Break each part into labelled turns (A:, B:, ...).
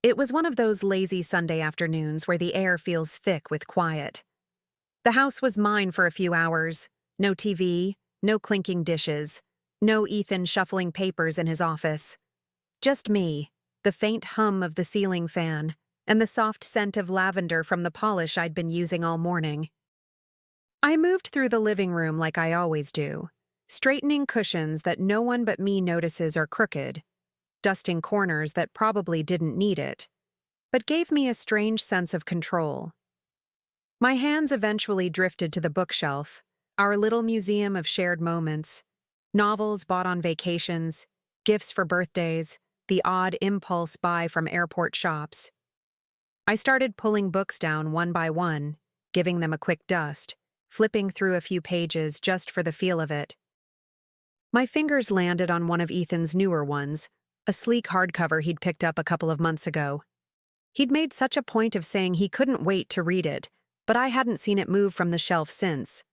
A: It was one of those lazy Sunday afternoons where the air feels thick with quiet. The house was mine for a few hours. No TV, no clinking dishes, no Ethan shuffling papers in his office. Just me, the faint hum of the ceiling fan, and the soft scent of lavender from the polish I'd been using all morning. I moved through the living room like I always do, straightening cushions that no one but me notices are crooked, dusting corners that probably didn't need it, but gave me a strange sense of control. My hands eventually drifted to the bookshelf, our little museum of shared moments, novels bought on vacations, gifts for birthdays, the odd impulse buy from airport shops. I started pulling books down one by one, giving them a quick dust, flipping through a few pages just for the feel of it. My fingers landed on one of Ethan's newer ones, a sleek hardcover he'd picked up a couple of months ago. He'd made such a point of saying he couldn't wait to read it, but I hadn't seen it move from the shelf since.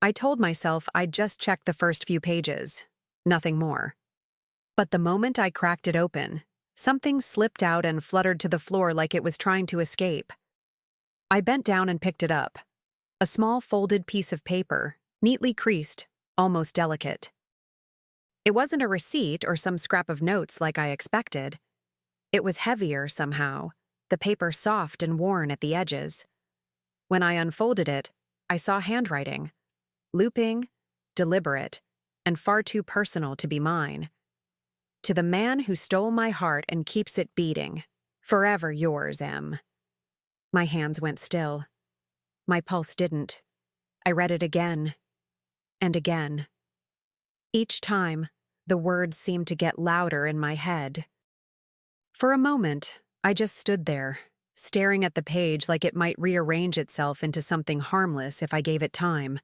A: I told myself I'd just checked the first few pages, nothing more. But the moment I cracked it open, something slipped out and fluttered to the floor like it was trying to escape. I bent down and picked it up. A small folded piece of paper, neatly creased, almost delicate. It wasn't a receipt or some scrap of notes like I expected. It was heavier somehow, the paper soft and worn at the edges. When I unfolded it, I saw handwriting, looping, deliberate, and far too personal to be mine. To the man who stole my heart and keeps it beating, forever yours, M. My hands went still. My pulse didn't. I read it again, and again. Each time, the words seemed to get louder in my head. For a moment, I just stood there, staring at the page like it might rearrange itself into something harmless if I gave it time.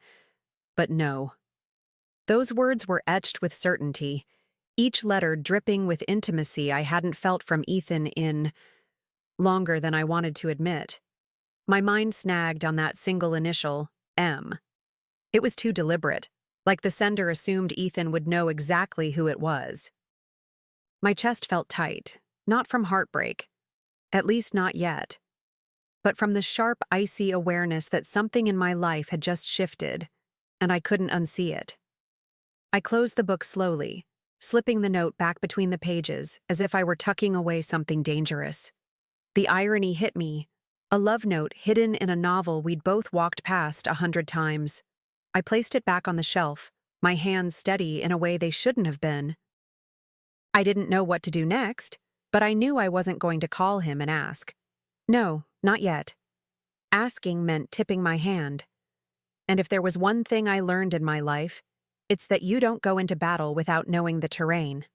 A: But no. Those words were etched with certainty, each letter dripping with intimacy I hadn't felt from Ethan in longer than I wanted to admit. My mind snagged on that single initial, M. It was too deliberate, like the sender assumed Ethan would know exactly who it was. My chest felt tight, not from heartbreak, at least not yet, but from the sharp, icy awareness that something in my life had just shifted, and I couldn't unsee it. I closed the book slowly, slipping the note back between the pages as if I were tucking away something dangerous. The irony hit me, a love note hidden in a novel we'd both walked past 100 times. I placed it back on the shelf, my hands steady in a way they shouldn't have been. I didn't know what to do next, but I knew I wasn't going to call him and ask. No, not yet. Asking meant tipping my hand. And if there was one thing I learned in my life, it's that you don't go into battle without knowing the terrain.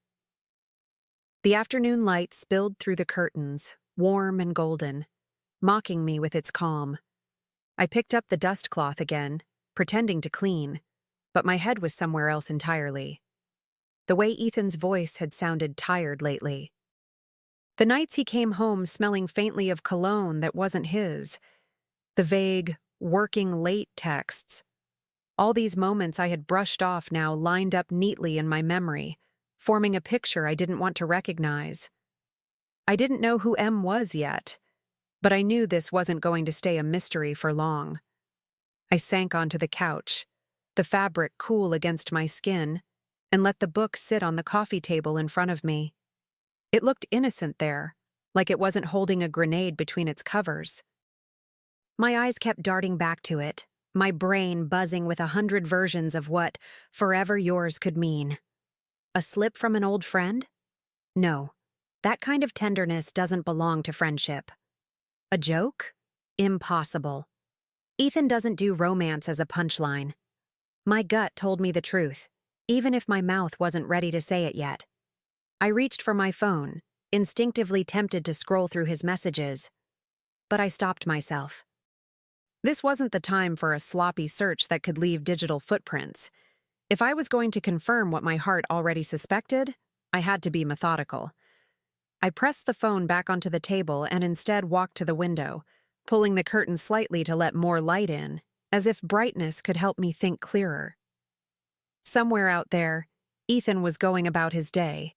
A: The afternoon light spilled through the curtains, warm and golden, mocking me with its calm. I picked up the dust cloth again, pretending to clean, but my head was somewhere else entirely. The way Ethan's voice had sounded tired lately. The nights he came home smelling faintly of cologne that wasn't his. The vague, working late texts. All these moments I had brushed off now lined up neatly in my memory, forming a picture I didn't want to recognize. I didn't know who M was yet, but I knew this wasn't going to stay a mystery for long. I sank onto the couch, the fabric cool against my skin, and let the book sit on the coffee table in front of me. It looked innocent there, like it wasn't holding a grenade between its covers. My eyes kept darting back to it, my brain buzzing with 100 versions of what forever yours could mean. A slip from an old friend? No, that kind of tenderness doesn't belong to friendship. A joke? Impossible. Ethan doesn't do romance as a punchline. My gut told me the truth, even if my mouth wasn't ready to say it yet. I reached for my phone, instinctively tempted to scroll through his messages. But I stopped myself. This wasn't the time for a sloppy search that could leave digital footprints. If I was going to confirm what my heart already suspected, I had to be methodical. I pressed the phone back onto the table and instead walked to the window, pulling the curtain slightly to let more light in, as if brightness could help me think clearer. Somewhere out there, Ethan was going about his day,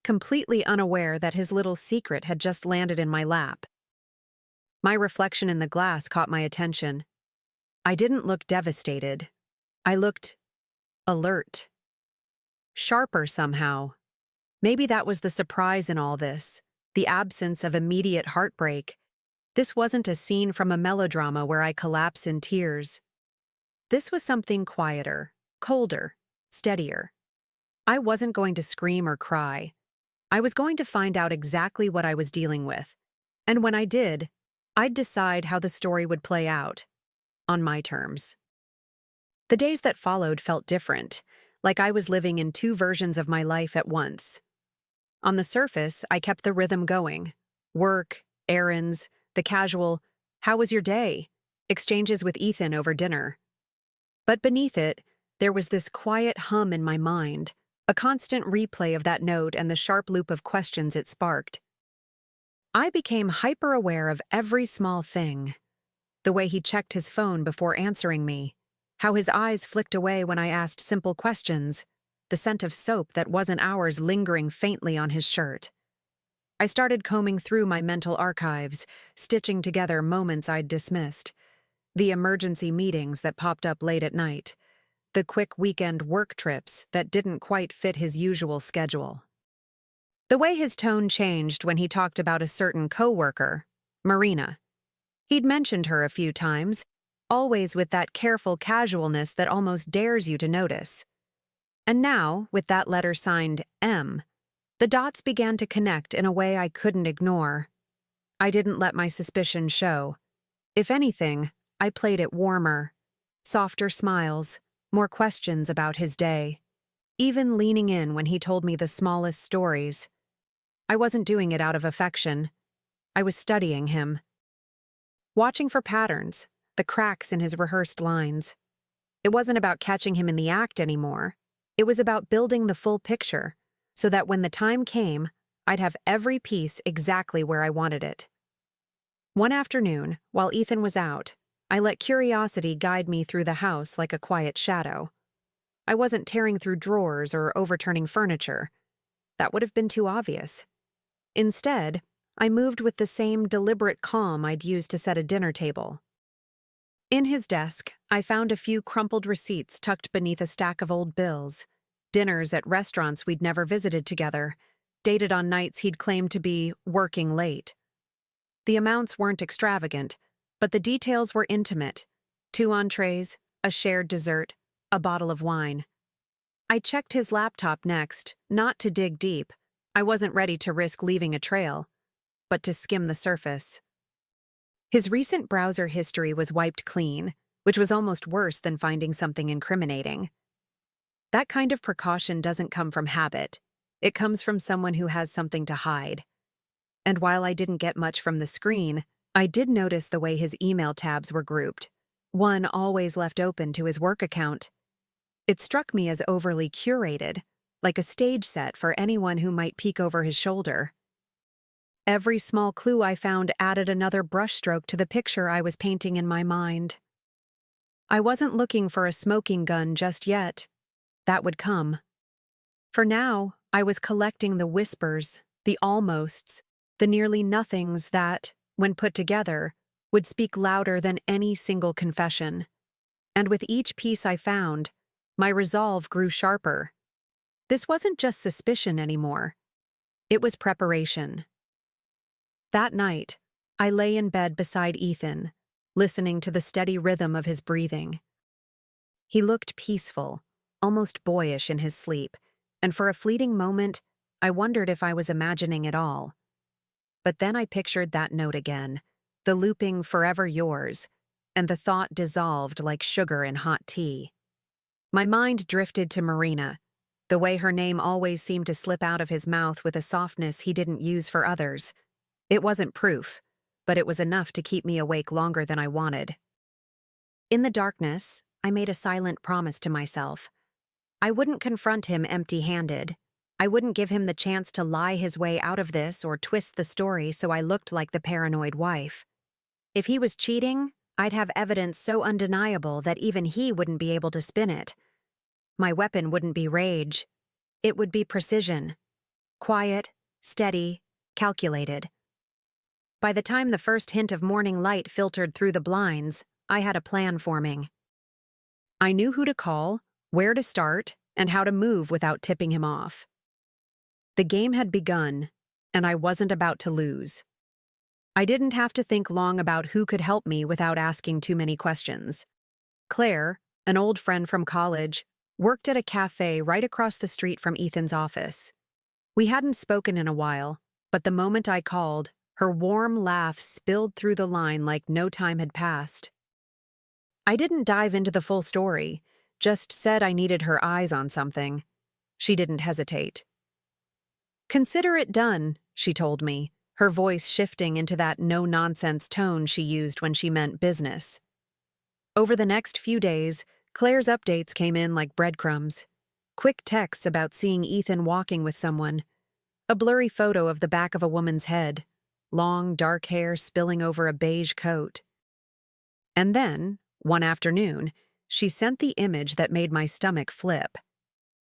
A: completely unaware that his little secret had just landed in my lap. My reflection in the glass caught my attention. I didn't look devastated. I looked alert. Sharper somehow. Maybe that was the surprise in all this, the absence of immediate heartbreak. This wasn't a scene from a melodrama where I collapse in tears. This was something quieter, colder, steadier. I wasn't going to scream or cry. I was going to find out exactly what I was dealing with. And when I did, I'd decide how the story would play out, on my terms. The days that followed felt different, like I was living in two versions of my life at once. On the surface, I kept the rhythm going. Work, errands, the casual, "How was your day?" exchanges with Ethan over dinner. But beneath it, there was this quiet hum in my mind, a constant replay of that note and the sharp loop of questions it sparked. I became hyper-aware of every small thing. The way he checked his phone before answering me, how his eyes flicked away when I asked simple questions, the scent of soap that wasn't ours lingering faintly on his shirt. I started combing through my mental archives, stitching together moments I'd dismissed. The emergency meetings that popped up late at night. The quick weekend work trips that didn't quite fit his usual schedule. The way his tone changed when he talked about a certain coworker, Marina. He'd mentioned her a few times, always with that careful casualness that almost dares you to notice. And now, with that letter signed M, the dots began to connect in a way I couldn't ignore. I didn't let my suspicion show. If anything, I played it warmer. Softer smiles, more questions about his day. Even leaning in when he told me the smallest stories. I wasn't doing it out of affection. I was studying him. Watching for patterns, the cracks in his rehearsed lines. It wasn't about catching him in the act anymore. It was about building the full picture, so that when the time came, I'd have every piece exactly where I wanted it. One afternoon, while Ethan was out, I let curiosity guide me through the house like a quiet shadow. I wasn't tearing through drawers or overturning furniture. That would have been too obvious. Instead, I moved with the same deliberate calm I'd used to set a dinner table. In his desk, I found a few crumpled receipts tucked beneath a stack of old bills. Dinners at restaurants we'd never visited together, dated on nights he'd claimed to be working late. The amounts weren't extravagant, but the details were intimate. 2 entrees, a shared dessert, a bottle of wine. I checked his laptop next, not to dig deep. I wasn't ready to risk leaving a trail, but to skim the surface. His recent browser history was wiped clean, which was almost worse than finding something incriminating. That kind of precaution doesn't come from habit. It comes from someone who has something to hide. And while I didn't get much from the screen, I did notice the way his email tabs were grouped, one always left open to his work account. It struck me as overly curated, like a stage set for anyone who might peek over his shoulder. Every small clue I found added another brushstroke to the picture I was painting in my mind. I wasn't looking for a smoking gun just yet. That would come. For now, I was collecting the whispers, the almosts, the nearly nothings that, when put together, would speak louder than any single confession. And with each piece I found, my resolve grew sharper. This wasn't just suspicion anymore. It was preparation. That night, I lay in bed beside Ethan, listening to the steady rhythm of his breathing. He looked peaceful, almost boyish in his sleep, and for a fleeting moment, I wondered if I was imagining it all. But then I pictured that note again, the looping "forever yours," and the thought dissolved like sugar in hot tea. My mind drifted to Marina, the way her name always seemed to slip out of his mouth with a softness he didn't use for others. It wasn't proof, but it was enough to keep me awake longer than I wanted. In the darkness, I made a silent promise to myself. I wouldn't confront him empty-handed. I wouldn't give him the chance to lie his way out of this or twist the story so I looked like the paranoid wife. If he was cheating, I'd have evidence so undeniable that even he wouldn't be able to spin it. My weapon wouldn't be rage. It would be precision. quiet, steady, calculated. By the time the first hint of morning light filtered through the blinds, I had a plan forming. I knew who to call, where to start, and how to move without tipping him off. The game had begun, and I wasn't about to lose. I didn't have to think long about who could help me without asking too many questions. Claire, an old friend from college, worked at a cafe right across the street from Ethan's office. We hadn't spoken in a while, but the moment I called, her warm laugh spilled through the line like no time had passed. I didn't dive into the full story, just said I needed her eyes on something. She didn't hesitate. "Consider it done," she told me, her voice shifting into that no-nonsense tone she used when she meant business. Over the next few days, Claire's updates came in like breadcrumbs. Quick texts about seeing Ethan walking with someone. A blurry photo of the back of a woman's head. Long, dark hair spilling over a beige coat. And then, one afternoon, she sent the image that made my stomach flip.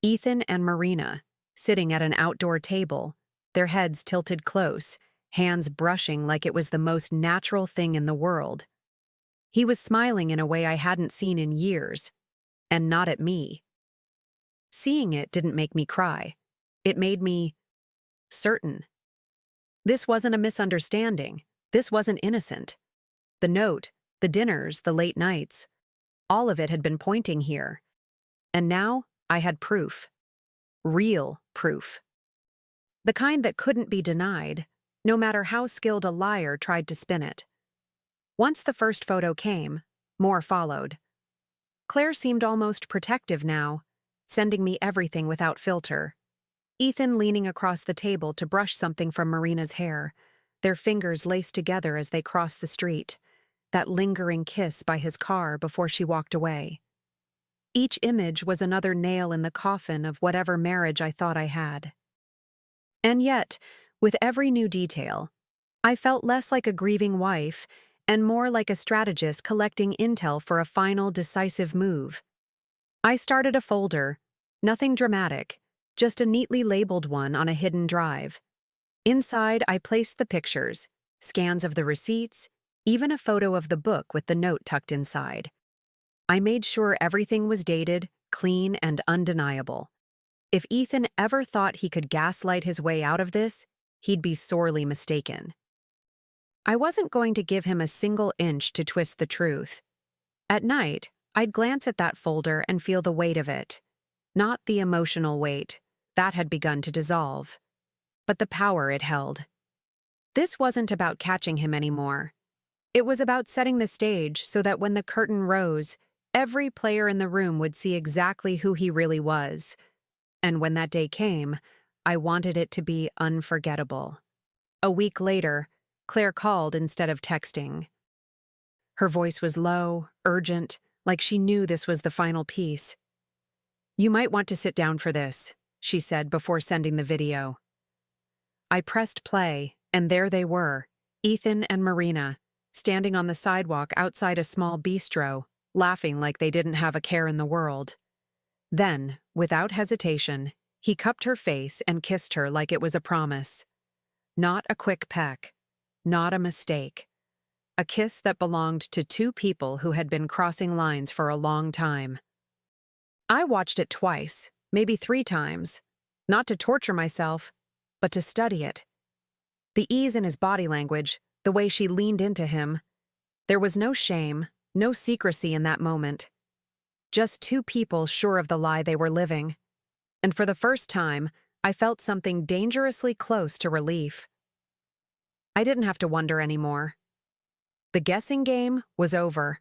A: Ethan and Marina, sitting at an outdoor table, their heads tilted close, hands brushing like it was the most natural thing in the world. He was smiling in a way I hadn't seen in years, and not at me. Seeing it didn't make me cry. It made me certain. This wasn't a misunderstanding. This wasn't innocent. The note, the dinners, the late nights, all of it had been pointing here. And now I had proof. Real proof. The kind that couldn't be denied, no matter how skilled a liar tried to spin it. Once the first photo came, more followed. Claire seemed almost protective now, sending me everything without filter. Ethan leaning across the table to brush something from Marina's hair, their fingers laced together as they crossed the street, that lingering kiss by his car before she walked away. Each image was another nail in the coffin of whatever marriage I thought I had. And yet, with every new detail, I felt less like a grieving wife and more like a strategist collecting intel for a final decisive move. I started a folder, nothing dramatic, just a neatly labeled one on a hidden drive. Inside, I placed the pictures, scans of the receipts, even a photo of the book with the note tucked inside. I made sure everything was dated, clean, and undeniable. If Ethan ever thought he could gaslight his way out of this, he'd be sorely mistaken. I wasn't going to give him a single inch to twist the truth. At night, I'd glance at that folder and feel the weight of it. Not the emotional weight. That had begun to dissolve. But the power it held. This wasn't about catching him anymore. It was about setting the stage so that when the curtain rose, every player in the room would see exactly who he really was. And when that day came, I wanted it to be unforgettable. A week later, Claire called instead of texting. Her voice was low, urgent, like she knew this was the final piece. "You might want to sit down for this," she said before sending the video. I pressed play, and there they were, Ethan and Marina, standing on the sidewalk outside a small bistro, laughing like they didn't have a care in the world. Then, without hesitation, he cupped her face and kissed her like it was a promise. Not a quick peck, not a mistake. A kiss that belonged to two people who had been crossing lines for a long time. I watched it twice, maybe 3 times, not to torture myself, but to study it. The ease in his body language, the way she leaned into him. There was no shame, no secrecy in that moment. Just two people sure of the lie they were living. And for the first time, I felt something dangerously close to relief. I didn't have to wonder anymore. The guessing game was over.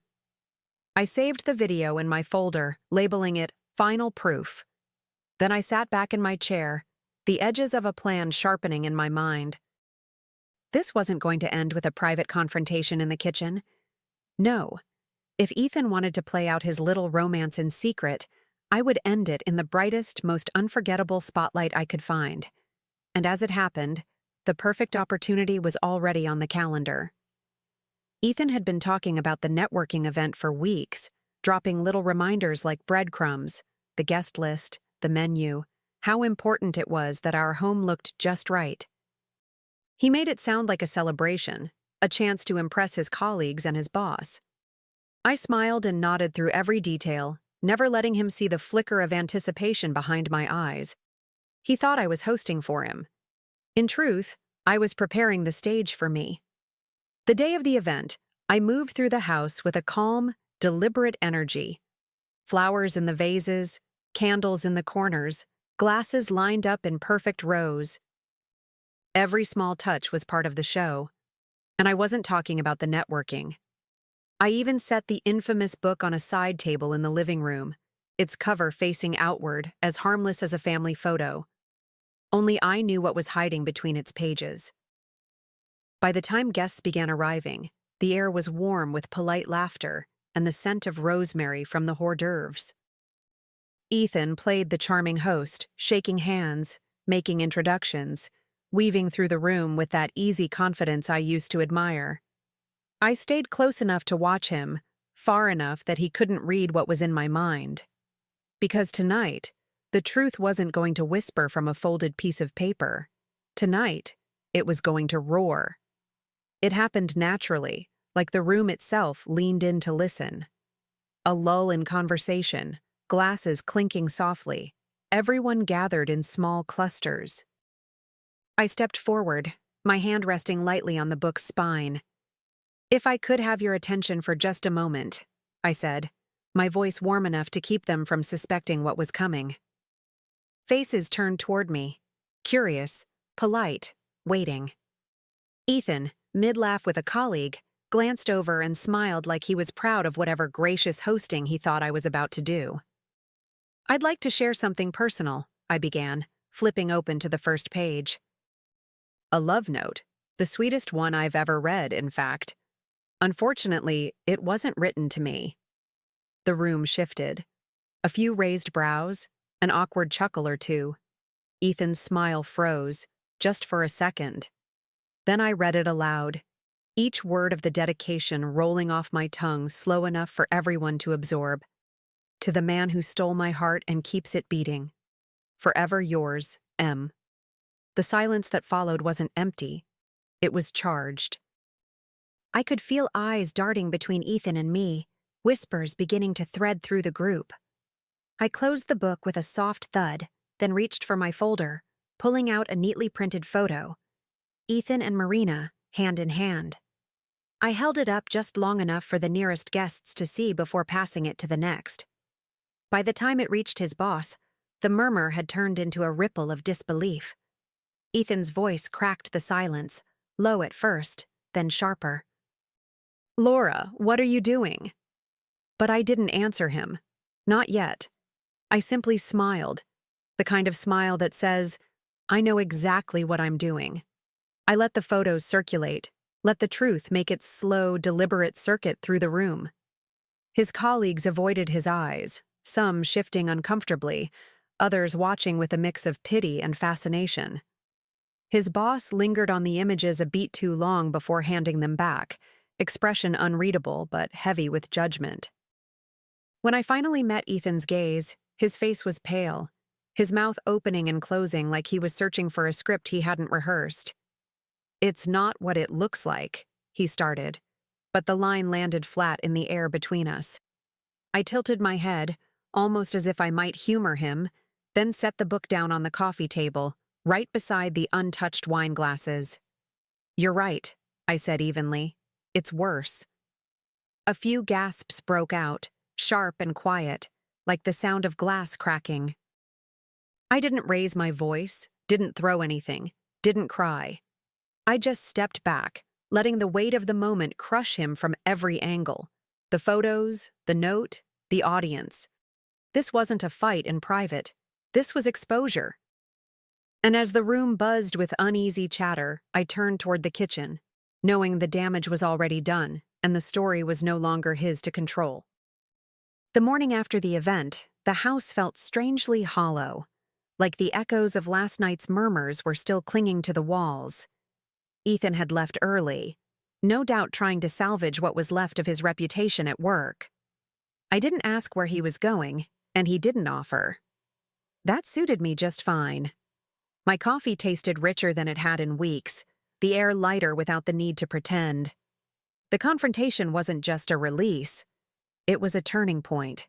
A: I saved the video in my folder, labeling it Final Proof. Then I sat back in my chair, the edges of a plan sharpening in my mind. This wasn't going to end with a private confrontation in the kitchen. No. If Ethan wanted to play out his little romance in secret, I would end it in the brightest, most unforgettable spotlight I could find. And as it happened, the perfect opportunity was already on the calendar. Ethan had been talking about the networking event for weeks, dropping little reminders like breadcrumbs, the guest list, the menu, how important it was that our home looked just right. He made it sound like a celebration, a chance to impress his colleagues and his boss. I smiled and nodded through every detail, never letting him see the flicker of anticipation behind my eyes. He thought I was hosting for him. In truth, I was preparing the stage for me. The day of the event, I moved through the house with a calm, deliberate energy. Flowers in the vases, candles in the corners, glasses lined up in perfect rows. Every small touch was part of the show. And I wasn't talking about the networking. I even set the infamous book on a side table in the living room, its cover facing outward, as harmless as a family photo. Only I knew what was hiding between its pages. By the time guests began arriving, the air was warm with polite laughter and the scent of rosemary from the hors d'oeuvres. Ethan played the charming host, shaking hands, making introductions, weaving through the room with that easy confidence I used to admire. I stayed close enough to watch him, far enough that he couldn't read what was in my mind. Because tonight, the truth wasn't going to whisper from a folded piece of paper. Tonight, it was going to roar. It happened naturally, like the room itself leaned in to listen. A lull in conversation, glasses clinking softly, everyone gathered in small clusters. I stepped forward, my hand resting lightly on the book's spine. "If I could have your attention for just a moment," I said, my voice warm enough to keep them from suspecting what was coming. Faces turned toward me, curious, polite, waiting. Ethan, mid-laugh with a colleague, glanced over and smiled like he was proud of whatever gracious hosting he thought I was about to do. "I'd like to share something personal," I began, flipping open to the first page. A love note, the sweetest one I've ever read, in fact. Unfortunately, it wasn't written to me. The room shifted. A few raised brows, an awkward chuckle or two. Ethan's smile froze, just for a second. Then I read it aloud, each word of the dedication rolling off my tongue slow enough for everyone to absorb. "To the man who stole my heart and keeps it beating. Forever yours, M." The silence that followed wasn't empty. It was charged. I could feel eyes darting between Ethan and me, whispers beginning to thread through the group. I closed the book with a soft thud, then reached for my folder, pulling out a neatly printed photo. Ethan and Marina, hand in hand. I held it up just long enough for the nearest guests to see before passing it to the next. By the time it reached his boss, the murmur had turned into a ripple of disbelief. Ethan's voice cracked the silence, low at first, then sharper. "Laura, what are you doing?" But I didn't answer him. Not yet. I simply smiled, the kind of smile that says, "I know exactly what I'm doing." I let the photos circulate, let the truth make its slow, deliberate circuit through the room. His colleagues avoided his eyes, some shifting uncomfortably, others watching with a mix of pity and fascination. His boss lingered on the images a beat too long before handing them back, expression unreadable but heavy with judgment. When I finally met Ethan's gaze, his face was pale, his mouth opening and closing like he was searching for a script he hadn't rehearsed. "It's not what it looks like," he started, but the line landed flat in the air between us. I tilted my head, almost as if I might humor him, then set the book down on the coffee table, right beside the untouched wine glasses. "You're right," I said evenly. "It's worse." A few gasps broke out, sharp and quiet, like the sound of glass cracking. I didn't raise my voice, didn't throw anything, didn't cry. I just stepped back, letting the weight of the moment crush him from every angle. The photos, the note, the audience. This wasn't a fight in private. This was exposure. And as the room buzzed with uneasy chatter, I turned toward the kitchen, knowing the damage was already done and the story was no longer his to control. The morning after the event, the house felt strangely hollow, like the echoes of last night's murmurs were still clinging to the walls. Ethan had left early, no doubt trying to salvage what was left of his reputation at work. I didn't ask where he was going, and he didn't offer. That suited me just fine. My coffee tasted richer than it had in weeks, the air lighter without the need to pretend. The confrontation wasn't just a release, it was a turning point.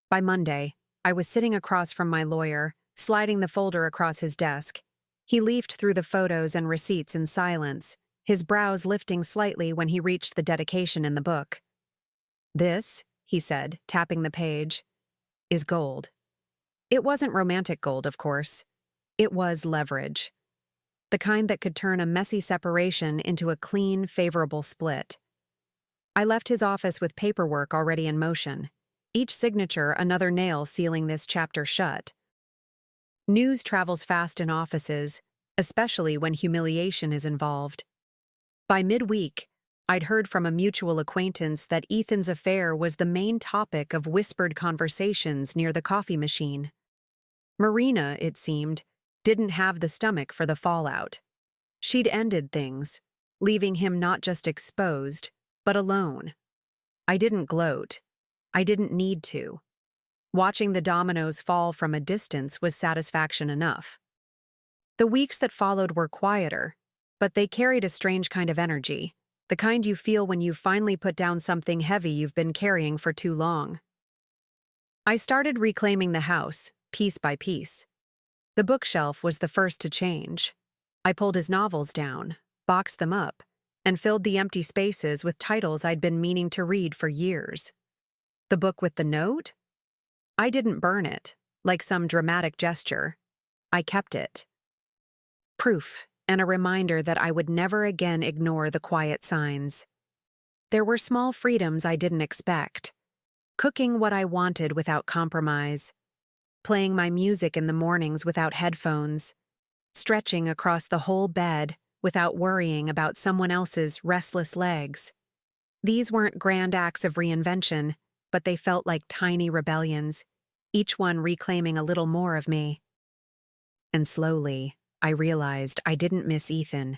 A: By Monday, I was sitting across from my lawyer, sliding the folder across his desk. He leafed through the photos and receipts in silence, his brows lifting slightly when he reached the dedication in the book. "This," he said, tapping the page, "is gold." It wasn't romantic gold, of course. It was leverage. The kind that could turn a messy separation into a clean, favorable split. I left his office with paperwork already in motion, each signature another nail sealing this chapter shut. News travels fast in offices, especially when humiliation is involved. By midweek, I'd heard from a mutual acquaintance that Ethan's affair was the main topic of whispered conversations near the coffee machine. Marina, it seemed, didn't have the stomach for the fallout. She'd ended things, leaving him not just exposed, but alone. I didn't gloat. I didn't need to. Watching the dominoes fall from a distance was satisfaction enough. The weeks that followed were quieter, but they carried a strange kind of energy, the kind you feel when you've finally put down something heavy you've been carrying for too long. I started reclaiming the house, piece by piece. The bookshelf was the first to change. I pulled his novels down, boxed them up, and filled the empty spaces with titles I'd been meaning to read for years. The book with the note? I didn't burn it, like some dramatic gesture. I kept it. Proof, and a reminder that I would never again ignore the quiet signs. There were small freedoms I didn't expect. Cooking what I wanted without compromise. Playing my music in the mornings without headphones, stretching across the whole bed without worrying about someone else's restless legs. These weren't grand acts of reinvention, but they felt like tiny rebellions, each one reclaiming a little more of me. And slowly, I realized I didn't miss Ethan.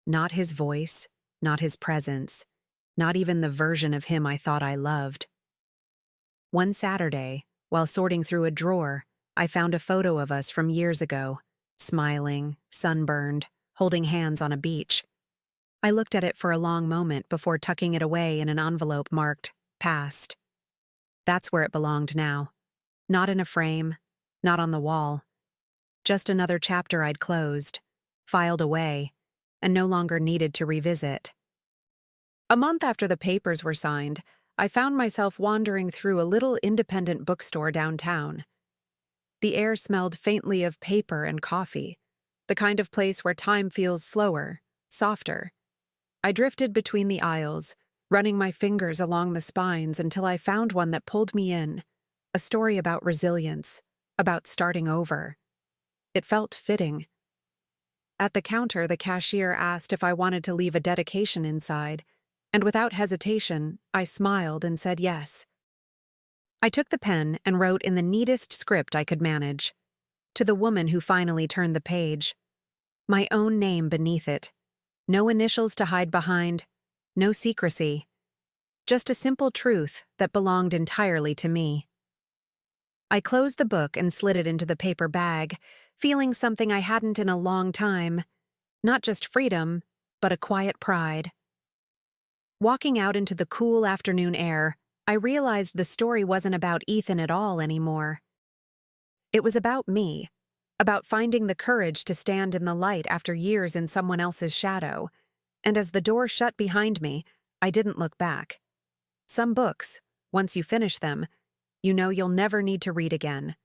A: Not his voice, not his presence, not even the version of him I thought I loved. One Saturday, while sorting through a drawer, I found a photo of us from years ago, smiling, sunburned, holding hands on a beach. I looked at it for a long moment before tucking it away in an envelope marked "Past." That's where it belonged now. Not in a frame, not on the wall. Just another chapter I'd closed, filed away, and no longer needed to revisit. A month after the papers were signed, I found myself wandering through a little independent bookstore downtown. The air smelled faintly of paper and coffee, the kind of place where time feels slower, softer. I drifted between the aisles, running my fingers along the spines until I found one that pulled me in, a story about resilience, about starting over. It felt fitting. At the counter, the cashier asked if I wanted to leave a dedication inside, and without hesitation, I smiled and said yes. I took the pen and wrote in the neatest script I could manage. To the woman who finally turned the page. My own name beneath it. No initials to hide behind. No secrecy. Just a simple truth that belonged entirely to me. I closed the book and slid it into the paper bag, feeling something I hadn't in a long time. Not just freedom, but a quiet pride. Walking out into the cool afternoon air, I realized the story wasn't about Ethan at all anymore. It was about me, about finding the courage to stand in the light after years in someone else's shadow. And as the door shut behind me, I didn't look back. Some books, once you finish them, you know you'll never need to read again.